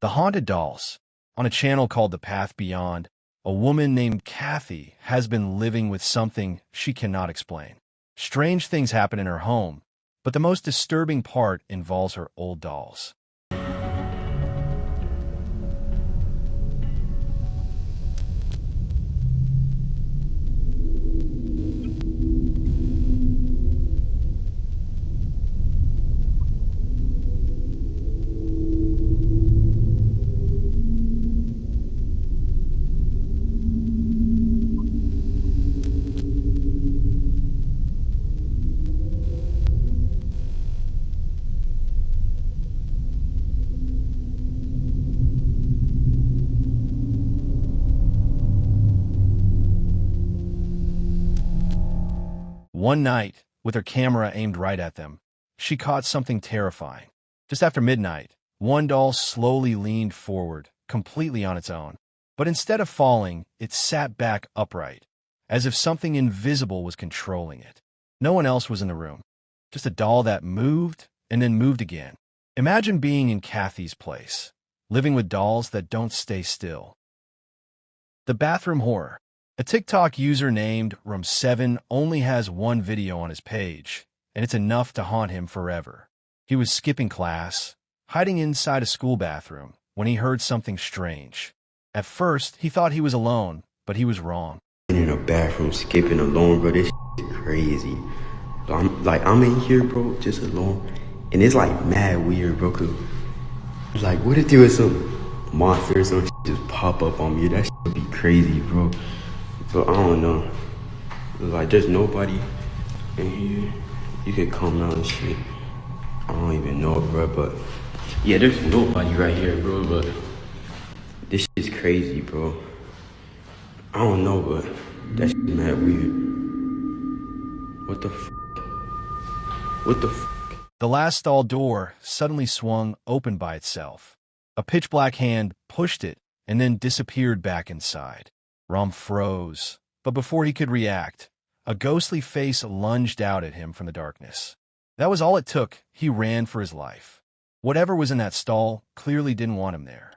The Haunted Dolls. On a channel called The Path Beyond, a woman named Kathy has been living with something she cannot explain. Strange things happen in her home, but the most disturbing part involves her old dolls. One night, with her camera aimed right at them, she caught something terrifying. Just after midnight, one doll slowly leaned forward, completely on its own. But instead of falling, it sat back upright, as if something invisible was controlling it. No one else was in the room, just a doll that moved and then moved again. Imagine being in Kathy's place, living with dolls that don't stay still. The Bathroom Horror. A TikTok user named Rum7 only has one video on his page, and it's enough to haunt him forever. He was skipping class, hiding inside a school bathroom, when he heard something strange. At first, he thought he was alone, but he was wrong. In a bathroom skipping alone, bro, this is crazy. I'm in here, bro, just alone, and it's like mad weird, bro, cause like, what if there was some monster or some just pop up on me? That shit would be crazy, bro. But I don't know. Like, there's nobody in here. You could come out and shit. I don't even know, bro. But yeah, there's nobody right here, bro. But this shit is crazy, bro. I don't know, but that shit is mad weird. What the f? What the f? The last stall door suddenly swung open by itself. A pitch-black hand pushed it and then disappeared back inside. Rom froze, but before he could react, a ghostly face lunged out at him from the darkness. That was all it took. He ran for his life. Whatever was in that stall clearly didn't want him there.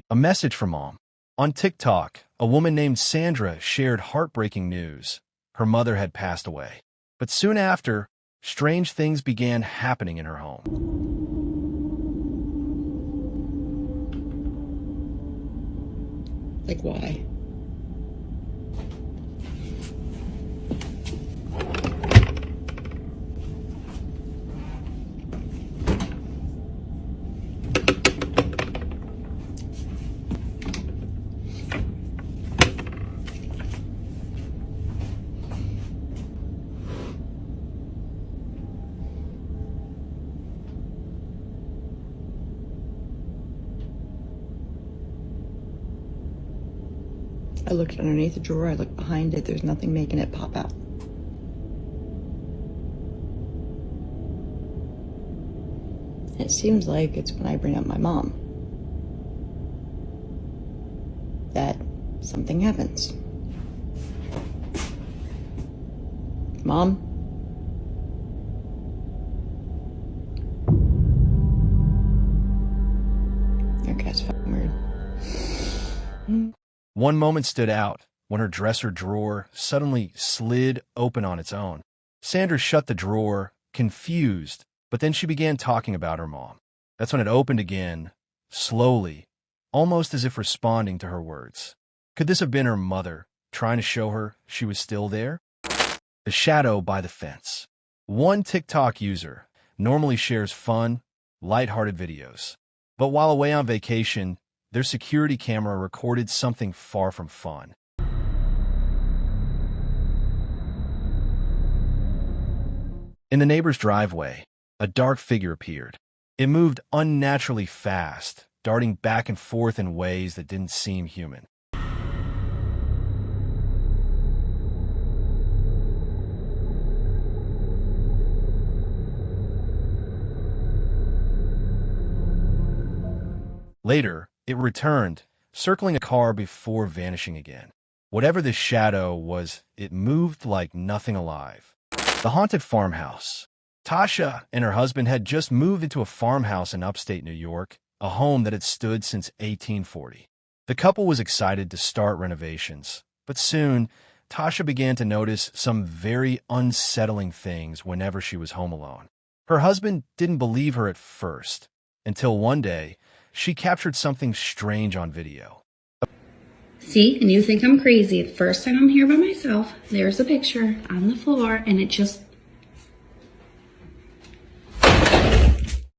A message from Mom. On TikTok, a woman named Sandra shared heartbreaking news. Her mother had passed away. But soon after, strange things began happening in her home. Like, why? I looked underneath the drawer, I looked behind it, there's nothing making it pop out. It seems like it's when I bring up my mom that something happens. Mom? Okay, it's fucking weird. One moment stood out when her dresser drawer suddenly slid open on its own. Sandra shut the drawer, confused, but then she began talking about her mom. That's when it opened again, slowly, almost as if responding to her words. Could this have been her mother, trying to show her she was still there? The Shadow by the Fence. One TikTok user normally shares fun, lighthearted videos. But while away on vacation, their security camera recorded something far from fun. In the neighbor's driveway, a dark figure appeared. It moved unnaturally fast, darting back and forth in ways that didn't seem human. Later, it returned, circling a car before vanishing again. Whatever this shadow was, it moved like nothing alive. The Haunted Farmhouse. Tasha and her husband had just moved into a farmhouse in upstate New York, a home that had stood since 1840. The couple was excited to start renovations, but soon Tasha began to notice some very unsettling things whenever she was home alone. Her husband didn't believe her at first, until one day she captured something strange on video. See, and you think I'm crazy. The first time I'm here by myself, there's a picture on the floor, and it just...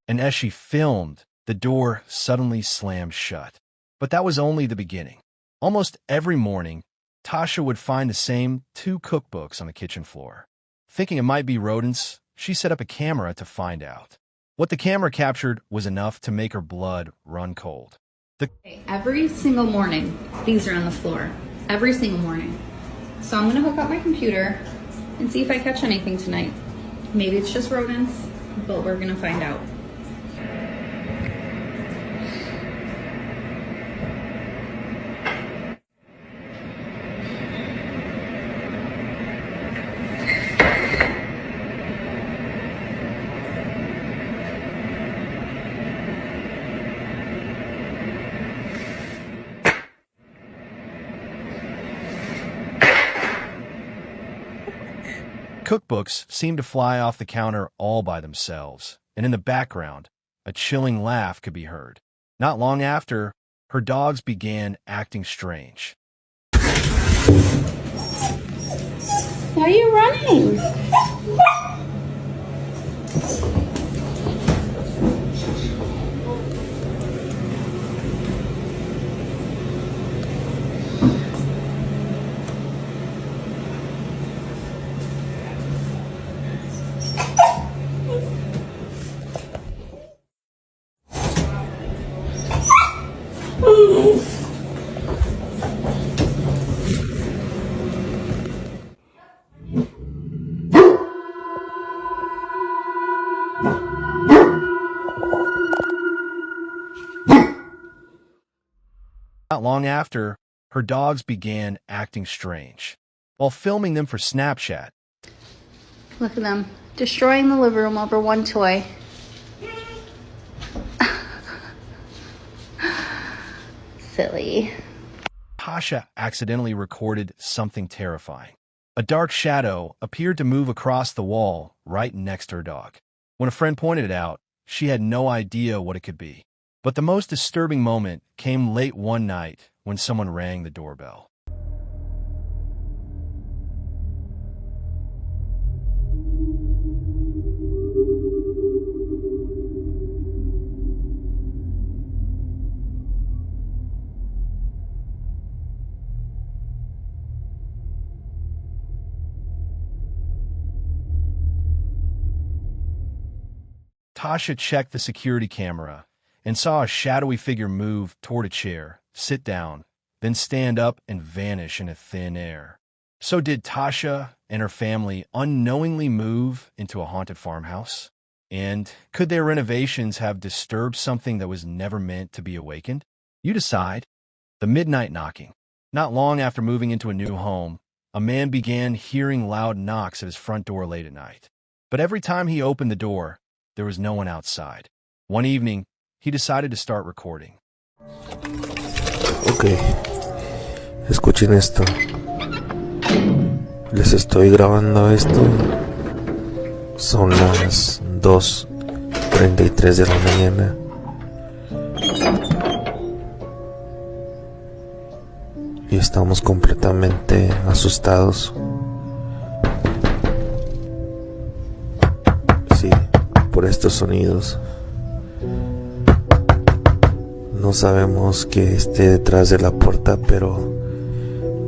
And as she filmed, the door suddenly slammed shut. But that was only the beginning. Almost every morning, Tasha would find the same 2 cookbooks on the kitchen floor. Thinking it might be rodents, she set up a camera to find out. What the camera captured was enough to make her blood run cold. Every single morning, these are on the floor. Every single morning. So I'm going to hook up my computer and see if I catch anything tonight. Maybe it's just rodents, but we're going to find out. Cookbooks seemed to fly off the counter all by themselves, and in the background, a chilling laugh could be heard. Not long after, her dogs began acting strange. Why are you running? Not long after, her dogs began acting strange. While filming them for Snapchat, Look at them, destroying the living room over one toy. Silly. Tasha accidentally recorded something terrifying. A dark shadow appeared to move across the wall right next to her dog. When a friend pointed it out, she had no idea what it could be. But the most disturbing moment came late one night when someone rang the doorbell. Tasha checked the security camera and saw a shadowy figure move toward a chair, sit down, then stand up and vanish into thin air. So did Tasha and her family unknowingly move into a haunted farmhouse? And could their renovations have disturbed something that was never meant to be awakened? You decide. The midnight knocking. Not long after moving into a new home, a man began hearing loud knocks at his front door late at night. But every time he opened the door, there was no one outside. One evening, he decided to start recording. Ok, escuchen esto. Les estoy grabando esto. Son las 2:33 de la mañana. Y estamos completamente asustados. Sí, por estos sonidos. No sabemos qué esté detrás de la puerta, pero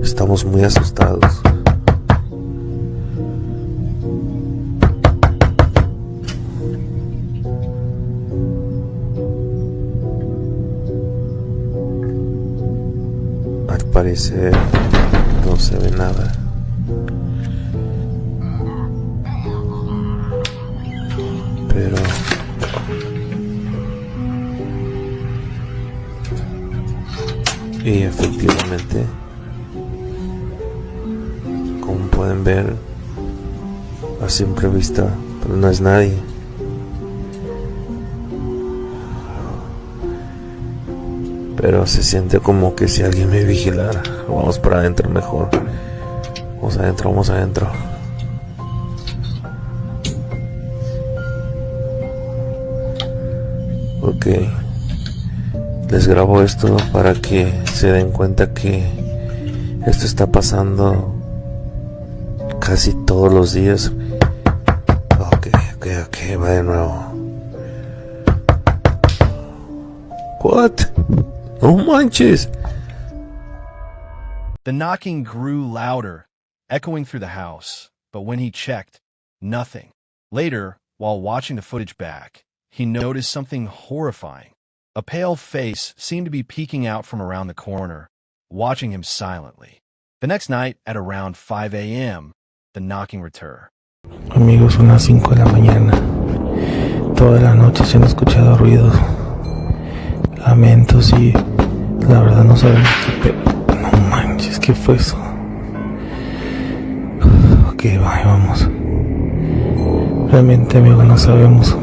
estamos muy asustados. Al parecer no se ve nada. Pero y efectivamente, como pueden ver a simple vista, pero no es nadie. pero se siente como que si alguien me vigilara. Vamos para adentro mejor. Vamos adentro, vamos adentro. Ok. Les grabo esto para que se den cuenta que esto está pasando casi todos los días. Ok, va de nuevo. What? No manches. The knocking grew louder, echoing through the house, but when he checked, nothing. Later, while watching the footage back, he noticed something horrifying. A pale face seemed to be peeking out from around the corner, watching him silently. The next night, at around 5 a.m., the knocking returned. Amigos, son las 5 de la mañana. Toda la noche se han escuchado ruidos, lamentos y la verdad no sabemos qué No manches, ¿qué fue eso? Ok, vamos. Realmente, amigo, no sabemos.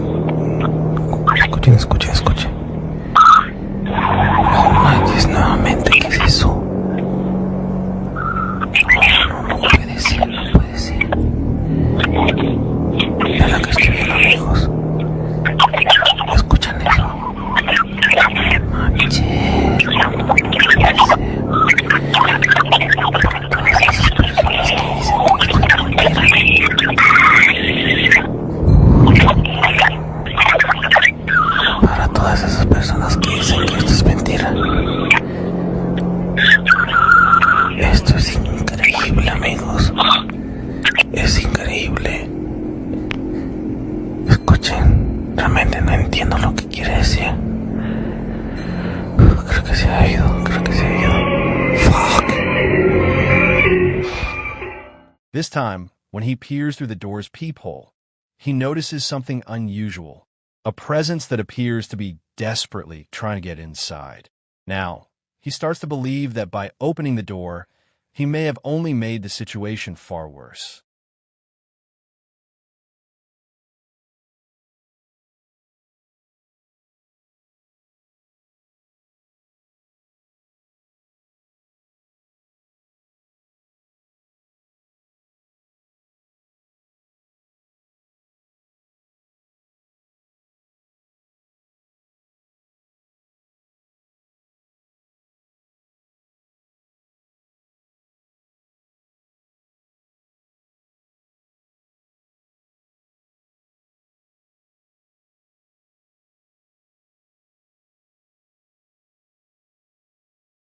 Escuchen. No manches, nuevamente, ¿qué es eso? No puede ser. Es lo que estoy viendo, amigos. ¿Escuchan eso? Manches, no puede ser. Para todas esas personas que dicen que esto es mentira. Esto es increíble, amigos. Es increíble. Escuchen, realmente no entiendo lo que quiere decir. Creo que se ha ido. Fuck. This time, when he peers through the door's peephole, he notices something unusual, a presence that appears to be desperately trying to get inside. Now, he starts to believe that by opening the door, he may have only made the situation far worse.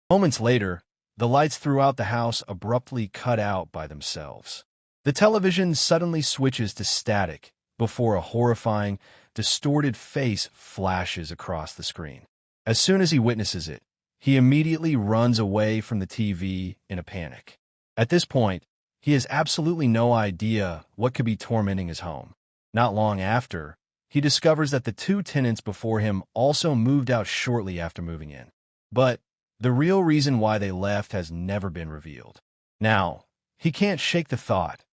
Moments later, the lights throughout the house abruptly cut out by themselves. The television suddenly switches to static before a horrifying, distorted face flashes across the screen. As soon as he witnesses it, he immediately runs away from the TV in a panic. At this point, he has absolutely no idea what could be tormenting his home. Not long after, he discovers that the two tenants before him also moved out shortly after moving in. But the real reason why they left has never been revealed. Now, he can't shake the thought.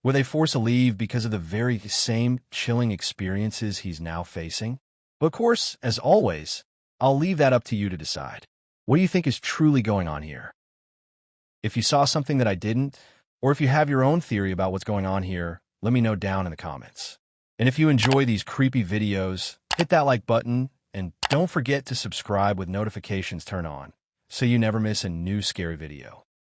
Were they forced to leave because of the very same chilling experiences he's now facing? But of course, as always, I'll leave that up to you to decide. What do you think is truly going on here? If you saw something that I didn't, or if you have your own theory about what's going on here, let me know down in the comments. And if you enjoy these creepy videos, hit that like button, and don't forget to subscribe with notifications turned on, so you never miss a new scary video.